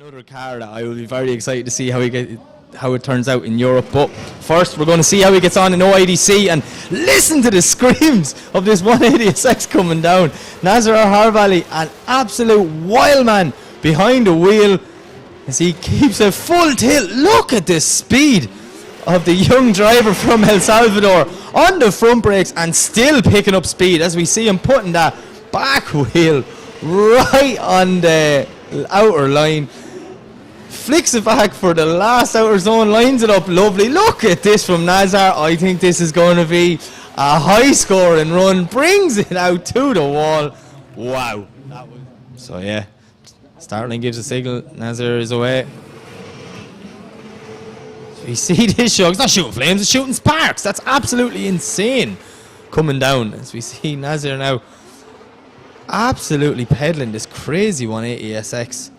another car that I will be very excited to see how it turns out in Europe. But first, we're going to see how he gets on in OIDC and listen to the screams of this 180SX coming down. Nasser Al Harbali, an absolute wild man behind the wheel as he keeps a full tilt. Look at the speed of the young driver from El Salvador on the front brakes and still picking up speed as we see him putting that back wheel right on the outer line. Flicks it back for the last outer zone, lines it up lovely. Look at this from Nasser. I think this is going to be a high scoring run. Brings it out to the wall. Wow. So yeah, Startling gives a signal. Nasser is away. So you see this show. It's not shooting flames, it's shooting sparks. That's absolutely insane coming down as we see Nasser now absolutely pedaling this crazy 180SX.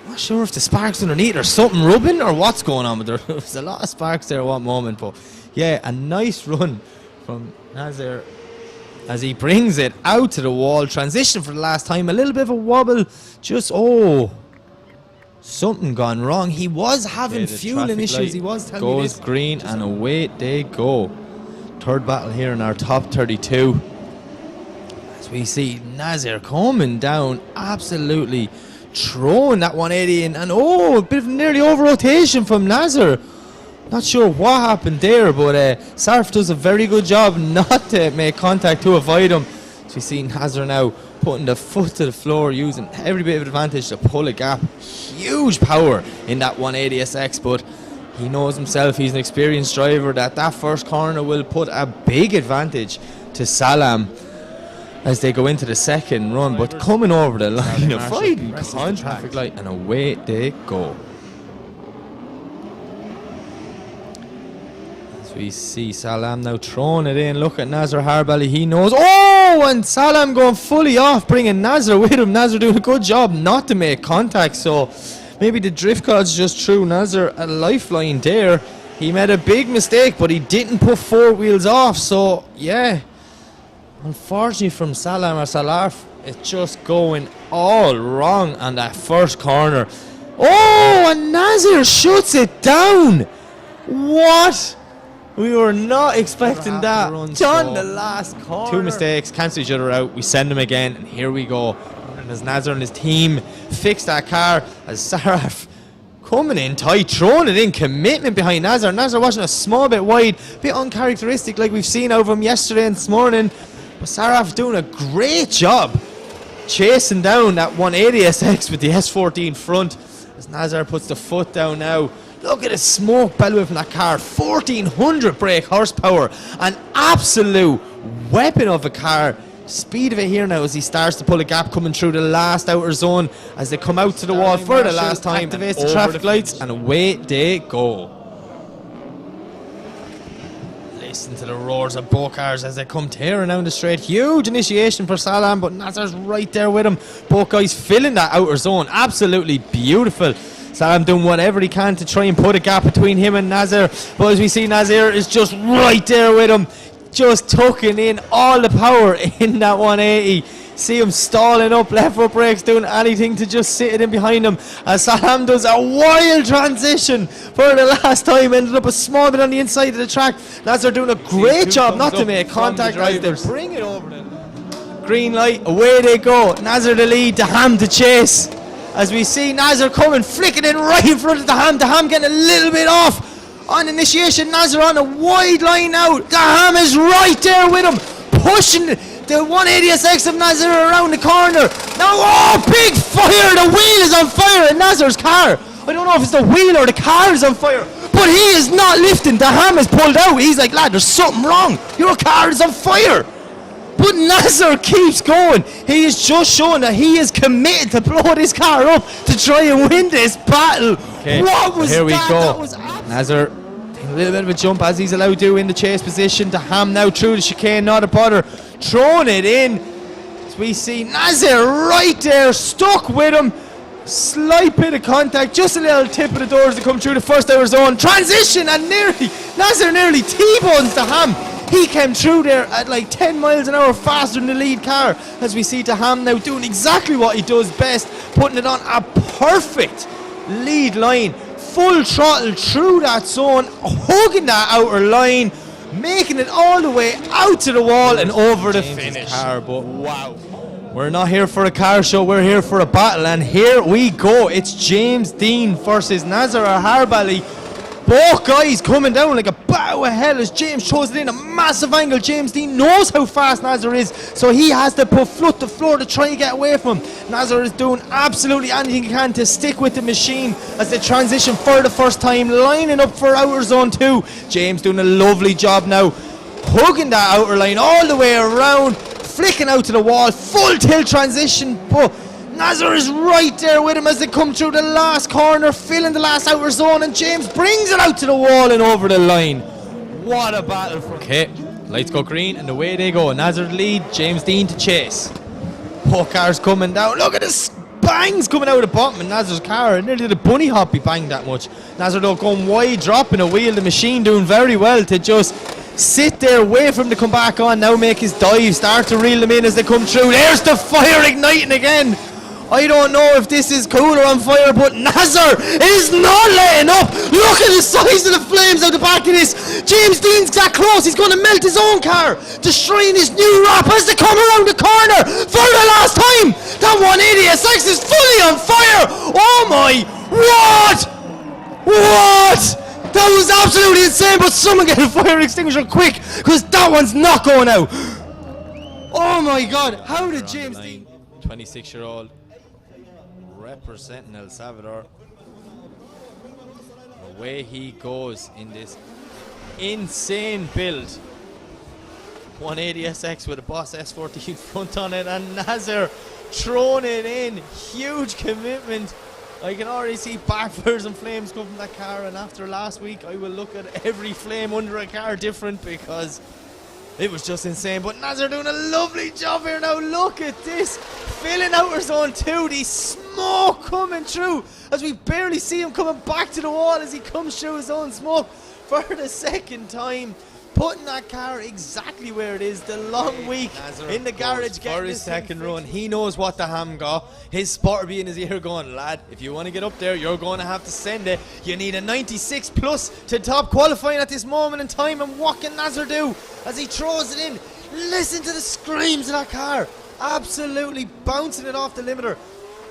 Not sure if the sparks underneath or something rubbing or what's going on, but there's a lot of sparks there at one moment. But yeah, a nice run from Nasser as he brings it out to the wall. Transition for the last time, a little bit of a wobble. Just something gone wrong. He was having fueling issues. He was telling me this. Goes green and away they go. Third battle here in our top 32. As we see Nasser coming down, absolutely throwing that 180 in, and a bit of nearly over rotation from Nasser. Not sure what happened there, but Sarf does a very good job not to make contact to avoid him. So we see Nasser now putting the foot to the floor, using every bit of advantage to pull a gap. Huge power in that 180SX, but he knows himself, he's an experienced driver, that first corner will put a big advantage to Salam as they go into the second run. But coming over the line of fighting on traffic light, and away they go. As we see Salam now throwing it in. Look at Nasser Harbali, he knows. And Salam going fully off, bringing Nasser with him. Nasser doing a good job not to make contact, so maybe the drift gods just threw Nasser a lifeline there. He made a big mistake, but he didn't put four wheels off, so yeah, unfortunately from Salam or Salaf, it's just going all wrong on that first corner. And Nasser shuts it down. What? We were not expecting that. Done the last corner. Two mistakes, cancel each other out. We send them again, and here we go. And as Nasser and his team fix that car, as Saraf coming in tight, throwing it in, commitment behind Nasser. Nasser watching a small bit wide, a bit uncharacteristic like we've seen out of him yesterday and this morning. But Saraf doing a great job chasing down that 180SX with the S14 front as Nasser puts the foot down now. Look at the smoke bellowing from that car. 1400 brake horsepower. An absolute weapon of a car. Speed of it here now as he starts to pull a gap coming through the last outer zone as they come out to the wall for the last time. Activates the traffic lights and away they go. Listen to the roars of both cars as they come tearing down the straight. Huge initiation for Salam, but Nasser's right there with him. Both guys filling that outer zone. Absolutely beautiful. Salam doing whatever he can to try and put a gap between him and Nasser, but as we see, Nasser is just right there with him, just tucking in all the power in that 180. See him stalling up, left foot brakes, doing anything to just sit it in behind him as Salam does a wild transition for the last time, ended up a small bit on the inside of the track. Nasser doing a great job not to make contact as they bring it over the green light. Away they go. Nasser the lead, Daham to chase. As we see Nasser coming, flicking in right in front of Daham. Daham getting a little bit off on initiation. Nasser on a wide line out. Daham is right there with him, pushing the 180SX of Nasser around the corner. Now, big fire! The wheel is on fire in Nasser's car. I don't know if it's the wheel or the car is on fire, but he is not lifting. Daham is pulled out. He's like, lad, there's something wrong. Your car is on fire. But Nasser keeps going. He is just showing that he is committed to blow this car up to try and win this battle. Okay, what was here we that? go. That was Nasser, a little bit of a jump as he's allowed to in the chase position. Daham now through the chicane, not a bother, throwing it in. As we see Nasser right there, stuck with him. Slight bit of contact, just a little tip of the doors to come through the first outer zone. Transition and Nasser nearly T-bones Daham He came through there at like 10 miles an hour faster than the lead car, as we see Taham now doing exactly what he does best, putting it on a perfect lead line, full throttle through that zone, hugging that outer line, making it all the way out to the wall and over the finish. Car, but wow. We're not here for a car show, we're here for a battle, and here we go. It's James Dean versus Nasser Al Harbali. Both guys coming down like a bow of hell as James throws it in a massive angle. James Dean knows how fast Nasser is, so he has to put foot to floor to try and get away from him. Nasser is doing absolutely anything he can to stick with the machine as they transition for the first time, lining up for outer zone 2. James doing a lovely job now, hugging that outer line all the way around, flicking out to the wall, full tilt transition, but Nasser is right there with him as they come through the last corner, filling the last outer zone, and James brings it out to the wall and over the line. What a battle for... Okay, lights go green and away they go. Nasser lead, James Dean to chase. Both cars coming down. Look at the bangs coming out of the bottom of Nasser's car. And nearly the bunny hop he banged that much. Nasser though going wide, dropping a wheel. The machine doing very well to just sit there, wait for him to come back on, now make his dive, start to reel them in as they come through. There's the fire igniting again. I don't know if this is cool or on fire, but Nasser is not letting up. Look at the size of the flames out the back of this. James Dean's that close, he's going to melt his own car, destroying his new wrap as they come around the corner for the last time. That 180SX is fully on fire. Oh my, what? That was absolutely insane, but someone get a fire extinguisher quick, because that one's not going out. Oh my God, how did James Dean... 26-year-old. Representing El Salvador. Away he goes in this insane build. 180SX with a Boss S14 front on it, and Nasser throwing it in. Huge commitment. I can already see backfires and flames come from that car, and after last week I will look at every flame under a car different because it was just insane. But Nasser doing a lovely job here now. Look at this, filling outer zone 2, the smoke coming through as we barely see him coming back to the wall as he comes through his own smoke for the second time, putting that car exactly where it is. The long week in the garage getting for his second run. He knows what the ham got. His spotter be in his ear going, lad, if you want to get up there, you're going to have to send it. You need a 96 plus to top qualifying at this moment in time. And what can Nasser do as he throws it in? Listen to the screams of that car. Absolutely bouncing it off the limiter,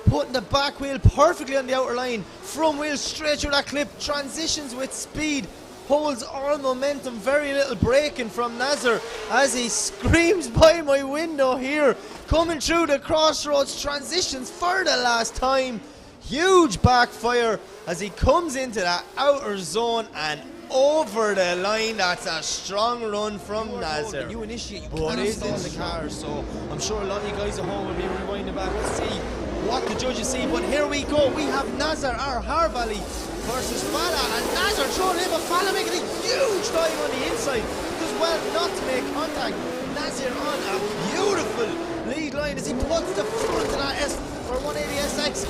putting the back wheel perfectly on the outer line, front wheel straight through that clip, transitions with speed, holds all momentum, very little braking from Nasser as he screams by my window here, coming through the crossroads, transitions for the last time. Huge backfire as he comes into that outer zone and over the line. That's a strong run from Nasser. You initiate, you cannot stall the car, so I'm sure a lot of you guys at home will be rewinding back to see what the judges see. But here we go, we have Nasser Al Harbali versus Fala, and Nasser throwing him, but Fala making a huge dive on the inside. Does well not to make contact. Nasser on a beautiful lead line as he puts the front of that S180SX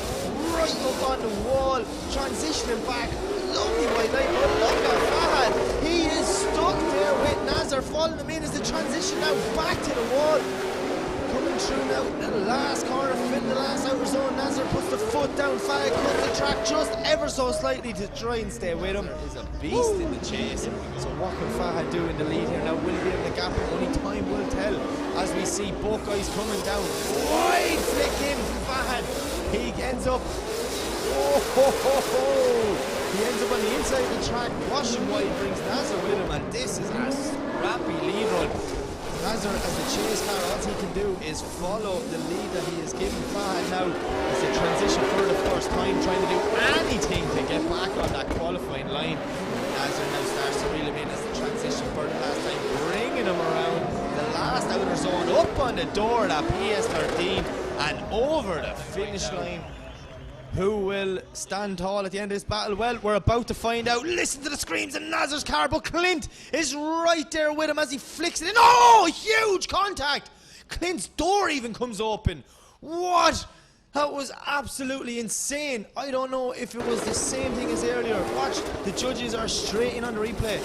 right up on the wall, transitioning back. Lovely white line, but look at Fahad. He is stuck there with Nasser, following him in as the transition now back to the wall. Coming through now the last corner, filling the last outer zone. Nasser puts the foot down, Fahad cuts the track just ever so slightly to try and stay with him. Is a beast in the chase. So what can Fahad do in the lead here now? Will he be able to gap him? Only time will tell as we see both guys coming down. Wide flick in Fahad. He ends up, he ends up on the inside of the track, washing wide, brings Nasser with him, and this is a scrappy lead run. Nasser, as the chase car, all he can do is follow the lead that he has given Fahad now as they transition for the first time, trying to do anything to get back on that qualifying line. Nasser now starts to reel him in as the transition for the last time, bringing him around the last outer zone, up on the door of that PS13 and over the finish line. Who will stand tall at the end of this battle? Well, we're about to find out. Listen to the screams in Nasser's car, but Clint is right there with him as he flicks it in. Oh, huge contact! Clint's door even comes open. What? That was absolutely insane. I don't know if it was the same thing as earlier. Watch, the judges are straight in on the replay.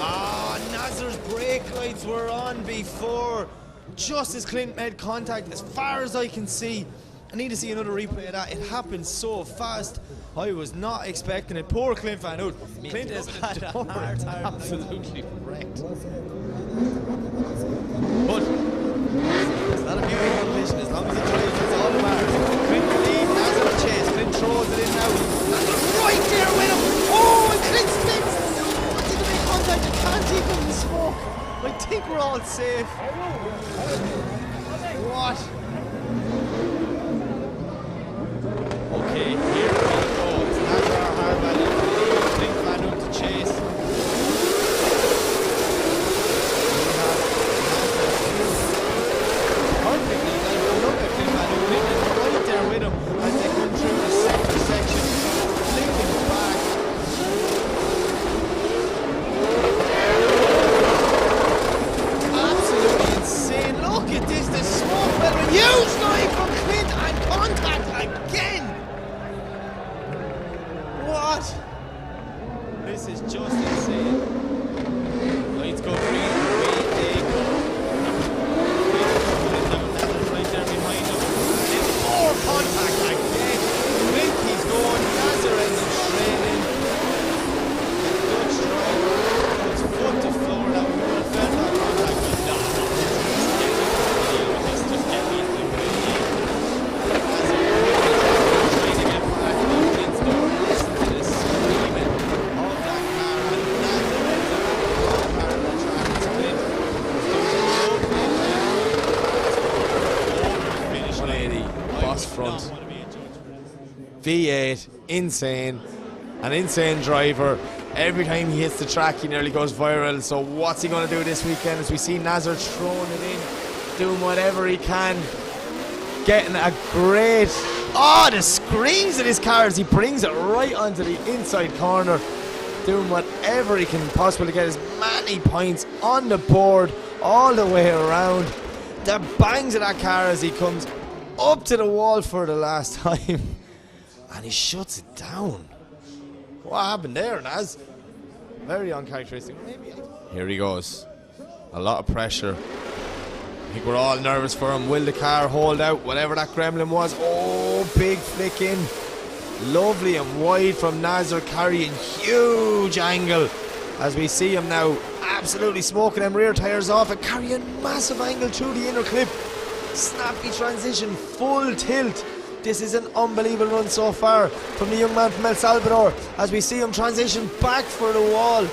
Ah, Nasser's brake lights were on before, just as Clint made contact, as far as I can see. I need to see another replay of that. It happened so fast. I was not expecting it. Poor Clint Van Hout. Clint has had a hard time, absolutely wrecked. But it's not a beauty competition. As long as it drives, it's all that matters. Clint will lead, Nasser will chase. Clint throws it in now. Nasser's right there with him. Oh, and Clint spins. No, it didn't make contact. It can't even the smoke. I think we're all safe. What? Okay, here we go. It's Nasser Al Harbali, Clint Van Hout to chase. Perfectly, look at Clint Van Hout. Clint is right there with him as they come through the center section, flicking back. Absolutely insane. Look at this, the smoke bellowing. Huge line from Clint and contact again. What? This is just insane. Lights go green, away they go. Nasser's right there behind him. And more contact again. Clint keeps going. Nasser ends up trailing. Good strike. Puts foot to floor. Now we would have felt that contact, but no. This just get me into the lead. Nasser trying to get back to Clint's door. Listen to the screaming of that car, and Nasser ends up on the car on the track. It's Clint. Over the finish line. 180, boss front. V8, insane. An insane driver. Every time he hits the track, he nearly goes viral. So what's he going to do this weekend? As we see Nasser throwing it in, doing whatever he can, getting a great... Oh, the screams of his car as he brings it right onto the inside corner, doing whatever he can possibly to get as many points on the board all the way around. The bangs of that car as he comes up to the wall for the last time, and he shuts it down. What happened there, Naz? Very uncharacteristic. Maybe. Here he goes. A lot of pressure. I think we're all nervous for him. Will the car hold out whatever that gremlin was? Oh, big flick in. Lovely and wide from Nasser, carrying huge angle as we see him now absolutely smoking them rear tyres off and carrying massive angle through the inner clip. Snappy transition, full tilt. This is an unbelievable run so far from the young man from El Salvador as we see him transition back for the wall.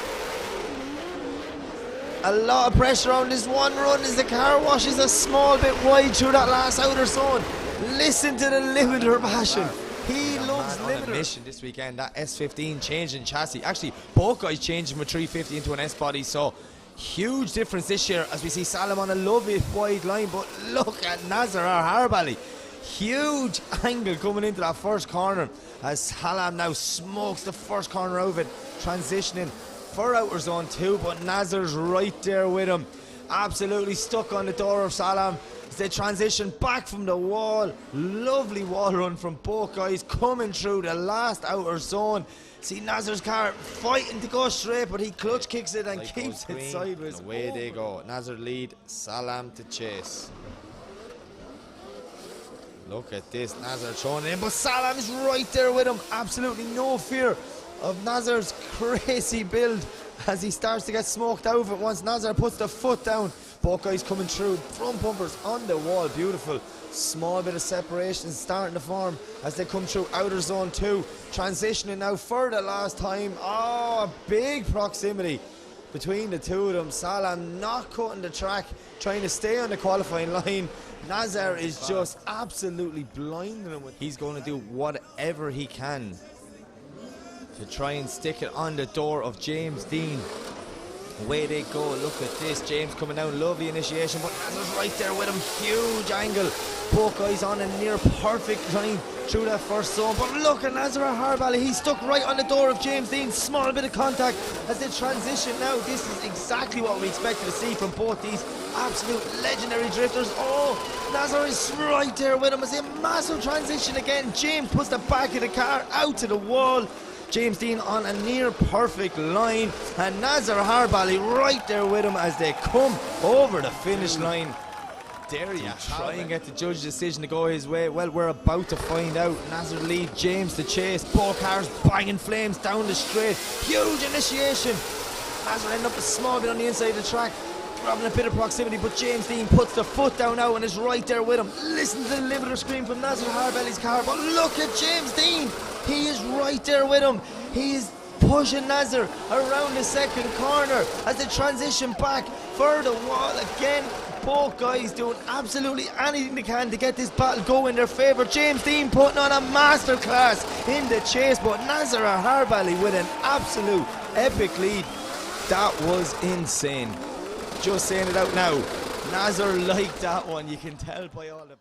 A lot of pressure on this one run as the car washes a small bit wide through that last outer zone. Listen to the limiter passion. He loves limiter. On a mission this weekend, that S15 changing chassis. Actually, both guys changing from a 350 into an S body, so huge difference this year as we see Salam on a lovely wide line. But look at Nasser Al Harbali. Huge angle coming into that first corner as Salam now smokes the first corner out of it, transitioning for outer zone 2, but Nasser's right there with him, absolutely stuck on the door of Salam as they transition back from the wall. Lovely wall run from both guys coming through the last outer zone. See Nasser's car fighting to go straight, but he clutch kicks it and keeps it sideways. And away they go. Nasser lead, Salam to chase. Look at this, Nasser throwing it in, but Salam's right there with him. Absolutely no fear of Nasser's crazy build as he starts to get smoked out of it once Nasser puts the foot down. Both guys coming through, front bumpers on the wall, beautiful. Small bit of separation starting to form as they come through outer zone 2. Transitioning now for the last time. Oh, big proximity between the two of them. Salam not cutting the track, trying to stay on the qualifying line. Nasser is just absolutely blinding him. He's going to do whatever he can to try and stick it on the door of James Dean. Away they go. Look at this. James coming down. Lovely initiation, but Nasser's right there with him. Huge angle. Both guys on a near perfect line through that first zone. But look at Nasser Al Harbali. He's stuck right on the door of James Dean. Small bit of contact as they transition now. This is exactly what we expected to see from both these absolute legendary drifters. Oh, Nasser is right there with him. It's a massive transition again. James puts the back of the car out to the wall. James Dean on a near perfect line, and Nasser Harbali right there with him as they come over the finish line. There you try and get the judge's decision to go his way. Well, we're about to find out. Nasser lead James to chase. Both cars banging flames down the straight. Huge initiation. Nasser ended up a small bit on the inside of the track, grabbing a bit of proximity, but James Dean puts the foot down now and is right there with him. Listen to the limiter scream from Nasser Harbali's car, but look at James Dean. He is right there with him. He is pushing Nasser around the second corner as they transition back for the wall again. Both guys doing absolutely anything they can to get this battle going in their favour. James Dean putting on a masterclass in the chase, but Nasser Harbali with an absolute epic lead. That was insane. Just saying it out now. Nasser liked that one, you can tell by all the